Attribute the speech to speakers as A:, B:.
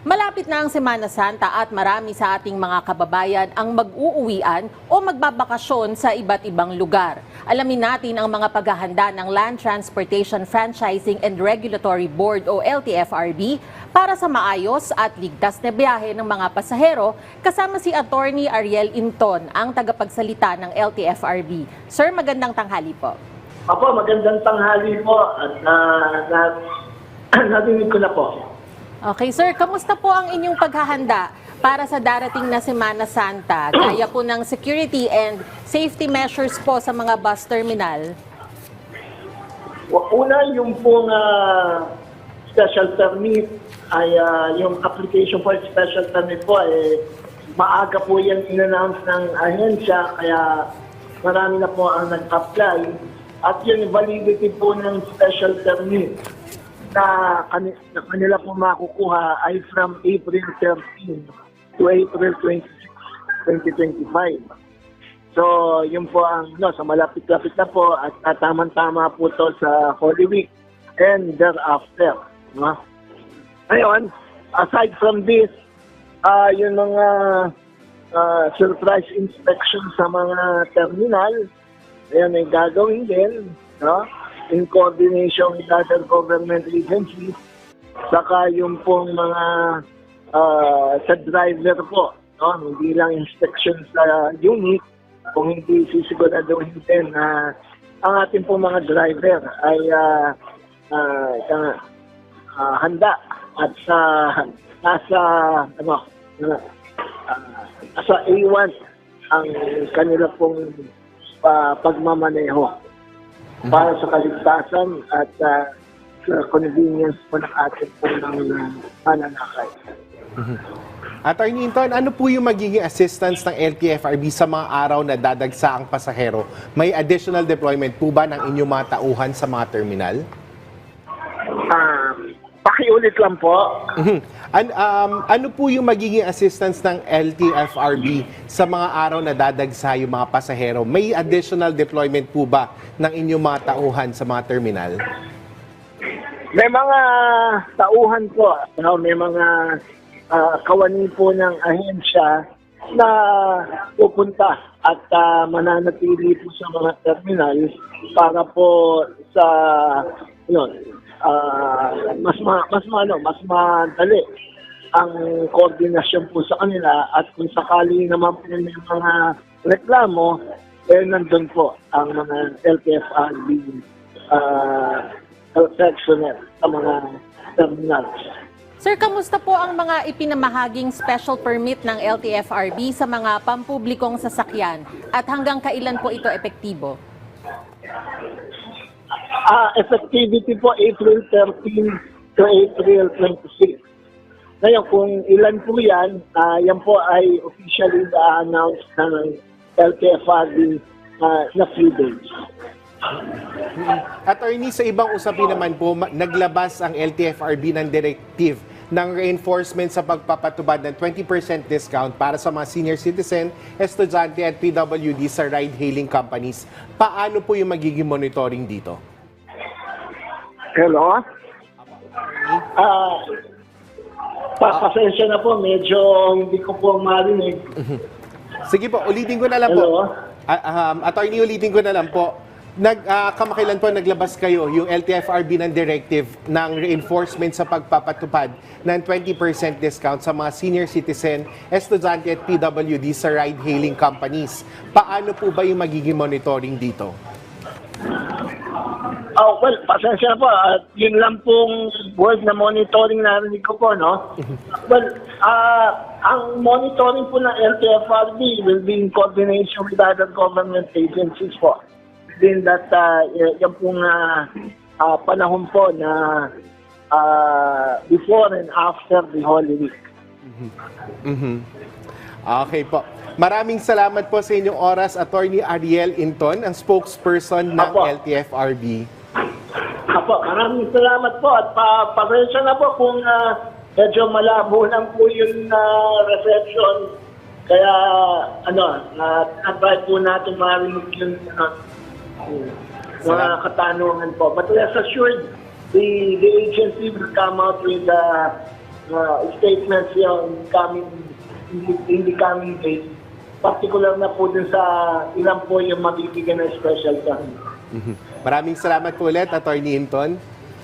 A: Malapit na ang Semana Santa at marami sa ating mga kababayan ang mag-uuwian o magbabakasyon sa iba't ibang lugar. Alamin natin ang mga paghahanda ng Land Transportation Franchising and Regulatory Board o LTFRB para sa maayos at ligtas na biyahe ng mga pasahero kasama si Attorney Ariel Inton, ang tagapagsalita ng LTFRB. Sir, magandang tanghali po.
B: Apo, magandang tanghali po at narinig ko na po.
A: Okay, sir, kamusta po ang inyong paghahanda para sa darating na Semana Santa? Gaya po ng security and safety measures po sa mga bus terminal.
B: Una, yung pong special permit ay yung application for special permit po ay maaga po yan in-announce ng ahensya kaya marami na po ang nag-apply at yung validity po ng special permit na kanila po makukuha ay from April 13 to April 26, 2025. So, yun po ang sa malapit-lapit na po at tamang-tama po to sa Holy Week and thereafter. No? Ngayon, aside from this, yung mga surprise inspection sa mga terminal, ayan ay gagawin din, no? In coordination with other government agencies, saka yung pong mga sa driver po, no? Hindi lang inspection sa unit, kung hindi sisiguraduhin din na ang ating pong mga driver ay handa at nasa A1 ang kanila pong pagmamaneho para sa kaligtasan at sa convenience po ng ating po ng pananakay.
C: Attorney Inton, ano po yung magiging assistance ng LTFRB sa mga araw na dadagsa ang pasahero? May additional deployment po ba ng inyong mga tauhan sa mga terminal?
B: Pakiulit lang po.
C: Ano po yung magiging assistance ng LTFRB sa mga araw na dadagsa yung mga pasahero? May additional deployment po ba ng inyong mga tauhan sa mga terminal?
B: May mga tauhan po, may mga kawani po ng ahensya na pupunta at mananatili po sa mga terminal para po sa mas madali ang koordinasyon po sa kanila at kung sakali naman po may mga reklamo, nandun po ang mga LTFRB personnel sa mga terminals.
A: Sir, kamusta po ang mga ipinamahaging special permit ng LTFRB sa mga pampublikong sasakyan at hanggang kailan po ito epektibo?
B: Effectivity po April 13 to April 26. Ngayon, kung ilan po yan, yan po ay officially announced ng LTFRB na few days.
C: Attorney, sa ibang usapin naman po, naglabas ang LTFRB ng directive ng reinforcement sa pagpapatubad ng 20% discount para sa mga senior citizen, estudyante at PWD sa ride-hailing companies. Paano po yung magiging monitoring dito?
B: Hello? Pasensya na po, medyo hindi ko po marinig.
C: Sige po, ulitin ko na lang
B: Hello?
C: po. Attorney, ulitin ko na lang po. Kamakailan po naglabas kayo yung LTFRB ng directive ng reinforcement sa pagpapatupad ng 20% discount sa mga senior citizen, estudyante at PWD sa ride-hailing companies. Paano po ba yung magiging monitoring dito?
B: Well, pasensya po. Yun lang pong word na monitoring narinig ko po, no? Well, ang monitoring po ng LTFRB will be in coordination with other government agencies po. Within that, yung pong panahon po na before and after the Holy Week.
C: Okay po. Maraming salamat po sa inyong oras, Attorney Ariel Inton, ang spokesperson ng
B: Apo.
C: LTFRB.
B: Apo, maraming salamat po at pasensya na po kung medyo malabo lang po yung reception. Kaya, na-try po natin marinig yung mga katanungan po. But rest assured, the agency will come out with statements yung hindi coming date. Particular na po dun sa ilan po yung mabibigyan ng special permit.
C: Maraming salamat po ulit, Attorney Hinton.